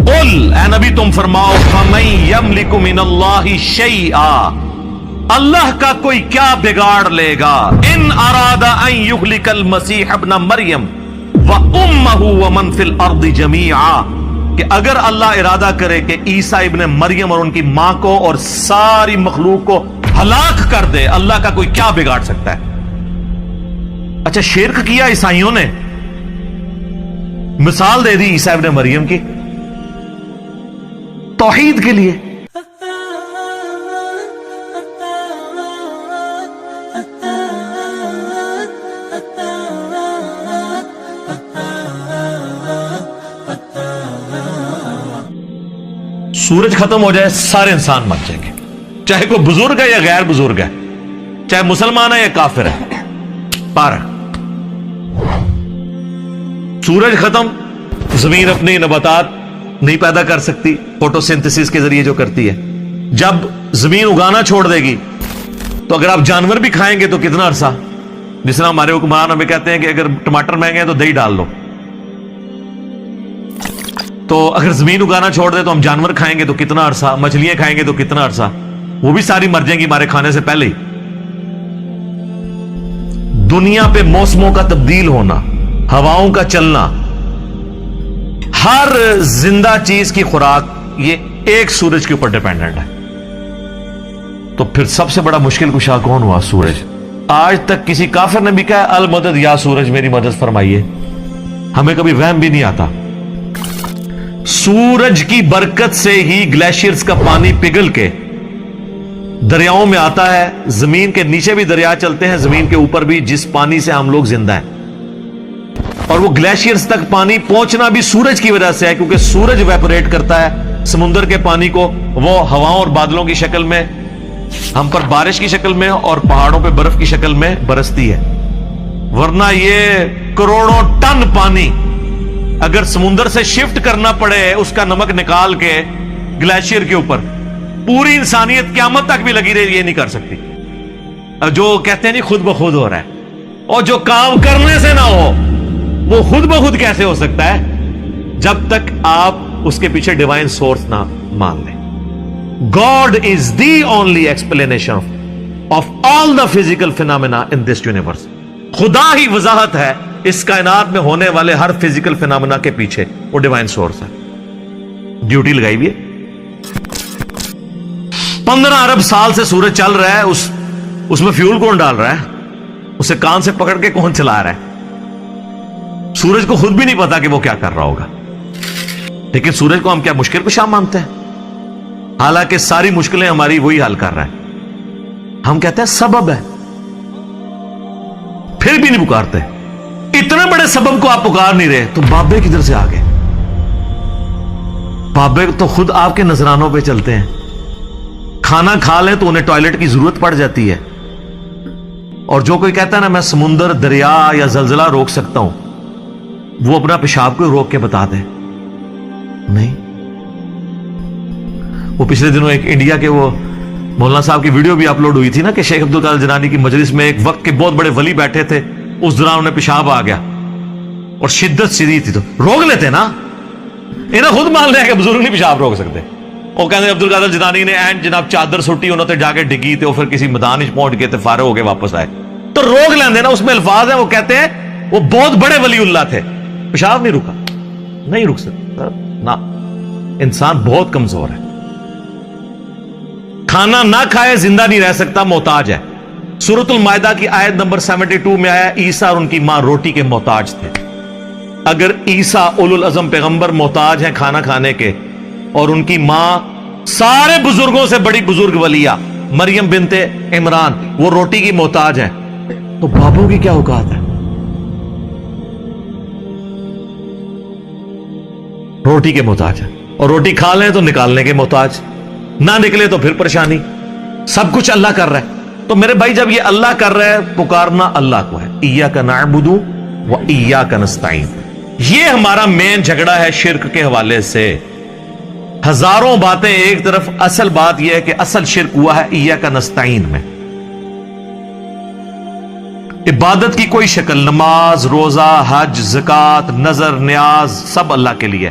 قل اے نبی تم فرماؤ فمن یملک من اللہ شیئا، اللہ کا کوئی کیا بگاڑ لے گا، ان اراد ان یہلک المسیح ابن مریم وامہ ومن فی الارض جمیعا، کہ اگر اللہ ارادہ کرے کہ عیسیٰ ابن مریم اور ان کی ماں کو اور ساری مخلوق کو ہلاک کر دے، اللہ کا کوئی کیا بگاڑ سکتا ہے؟ اچھا شرک کیا عیسائیوں نے، مثال دے دی عیسیٰ ابن مریم کی توحید کے لیے۔ سورج ختم ہو جائے سارے انسان مر جائیں گے، چاہے کوئی بزرگ ہے یا غیر بزرگ ہے، چاہے مسلمان ہے یا کافر ہے۔ پارا سورج ختم، زمین اپنی نباتات نہیں پیدا کر سکتی فوٹو سنتھسس کے ذریعے جو کرتی ہے۔ جب زمین اگانا چھوڑ دے گی تو اگر آپ جانور بھی کھائیں گے تو کتنا عرصہ، جس طرح ہمارے حکمران ہمیں کہتے ہیں کہ اگر ٹماٹر مہنگے ہیں تو دہی ڈال لو، تو اگر زمین اگانا چھوڑ دے تو ہم جانور کھائیں گے تو کتنا عرصہ، مچھلیاں کھائیں گے تو کتنا عرصہ، وہ بھی ساری مر جائیں گی ہمارے کھانے سے پہلے ہی۔ دنیا پہ موسموں کا تبدیل ہونا، ہواؤں کا چلنا، ہر زندہ چیز کی خوراک یہ ایک سورج کے اوپر ڈیپینڈنٹ ہے۔ تو پھر سب سے بڑا مشکل کشا کون ہوا؟ سورج۔ آج تک کسی کافر نے بھی کہا المدد یا سورج میری مدد فرمائیے، ہمیں کبھی وہم بھی نہیں آتا۔ سورج کی برکت سے ہی گلیشیئرز کا پانی پگھل کے دریاؤں میں آتا ہے، زمین کے نیچے بھی دریا چلتے ہیں، زمین کے اوپر بھی، جس پانی سے ہم لوگ زندہ ہیں۔ اور وہ گلیشیئرز تک پانی پہنچنا بھی سورج کی وجہ سے ہے، کیونکہ سورج ویپوریٹ کرتا ہے سمندر کے پانی کو، وہ ہواؤں اور بادلوں کی شکل میں ہم پر بارش کی شکل میں اور پہاڑوں پہ برف کی شکل میں برستی ہے۔ ورنہ یہ کروڑوں ٹن پانی اگر سمندر سے شفٹ کرنا پڑے اس کا نمک نکال کے گلیشیئر کے اوپر، پوری انسانیت قیامت تک بھی لگی رہی، یہ نہیں کر سکتی۔ جو کہتے ہیں نہیں خود بخود ہو رہا ہے، اور جو کام کرنے سے نہ ہو وہ خود بخود کیسے ہو سکتا ہے؟ جب تک آپ اس کے پیچھے ڈیوائن سورس نہ مان لیں۔ God is the only explanation of all the physical phenomena in this universe۔ خدا ہی وضاحت ہے اس کائنات میں ہونے والے ہر فزیکل فینامنا کے پیچھے، وہ ڈیوائن سورس ہے۔ ڈیوٹی لگائی ہوئی ہے۔ 15 ارب سال سے سورج چل رہا ہے، اس میں فیول کون ڈال رہا ہے؟ اسے کان سے پکڑ کے کون چلا رہا ہے؟ سورج کو خود بھی نہیں پتا کہ وہ کیا کر رہا ہوگا، لیکن سورج کو ہم کیا مشکل کشا مانتے ہیں؟ حالانکہ ساری مشکلیں ہماری وہی حل کر رہا ہے۔ ہم کہتے ہیں سبب ہے، پھر بھی نہیں پکارتے۔ اتنے بڑے سبب کو آپ پکار نہیں رہے تو بابے کدھر سے آ گئے؟ بابے تو خود آپ کے نذرانوں پہ چلتے ہیں، کھانا کھا لیں تو انہیں ٹوائلٹ کی ضرورت پڑ جاتی ہے۔ اور جو کوئی کہتا ہے نا میں سمندر، دریا یا زلزلہ روک سکتا ہوں، وہ اپنا پیشاب کو روک کے بتا دے نہیں۔ وہ پچھلے دنوں ایک انڈیا کے وہ مولانا صاحب کی ویڈیو بھی اپلوڈ ہوئی تھی نا کہ شیخ عبدالقادر جیلانی کی مجلس میں ایک وقت کے بہت بڑے ولی بیٹھے تھے، اس دوران انہیں پیشاب آ گیا اور شدت شدید تھی، تو روک لیتے نا۔ انہیں خود مان لیا کہ بزرگ نہیں پیشاب روک سکتے۔ وہ کہتے عبدالقادر جیلانی نے اینڈ جناب چادر سٹی، انہوں نے جا کے ڈگی تھے، پھر کسی میدان پہنچ گئے تھے، فارغ ہو کے واپس آئے، تو روک لیندے نا۔ اس میں الفاظ ہیں، وہ کہتے ہیں وہ بہت بڑے ولی اللہ تھے، پیشاب نہیں رکا، نہیں رک سکتا نا۔ انسان بہت کمزور ہے، کھانا نہ کھائے زندہ نہیں رہ سکتا، محتاج ہے۔ سورۃ المائدہ کی آیت نمبر 72 میں آیا عیسیٰ اور ان کی ماں روٹی کے محتاج تھے۔ اگر عیسیٰ اولو العزم پیغمبر محتاج ہیں کھانا کھانے کے، اور ان کی ماں سارے بزرگوں سے بڑی بزرگ ولیہ مریم بنت عمران وہ روٹی کی محتاج ہیں، تو بابوں کی کیا اوقات ہے؟ روٹی کے محتاج ہیں، اور روٹی کھا لیں تو نکالنے کے محتاج، نہ نکلے تو پھر پریشانی۔ سب کچھ اللہ کر رہا ہے۔ تو میرے بھائی جب یہ اللہ کر رہا ہے، پکارنا اللہ کو ہے، ایاک نعبد و ایاک نستعین۔ یہ ہمارا مین جھگڑا ہے شرک کے حوالے سے۔ ہزاروں باتیں ایک طرف، اصل بات یہ ہے کہ اصل شرک ہوا ہے ایاک نستعین میں۔ عبادت کی کوئی شکل، نماز، روزہ، حج، زکات، نظر، نیاز، سب اللہ کے لیے،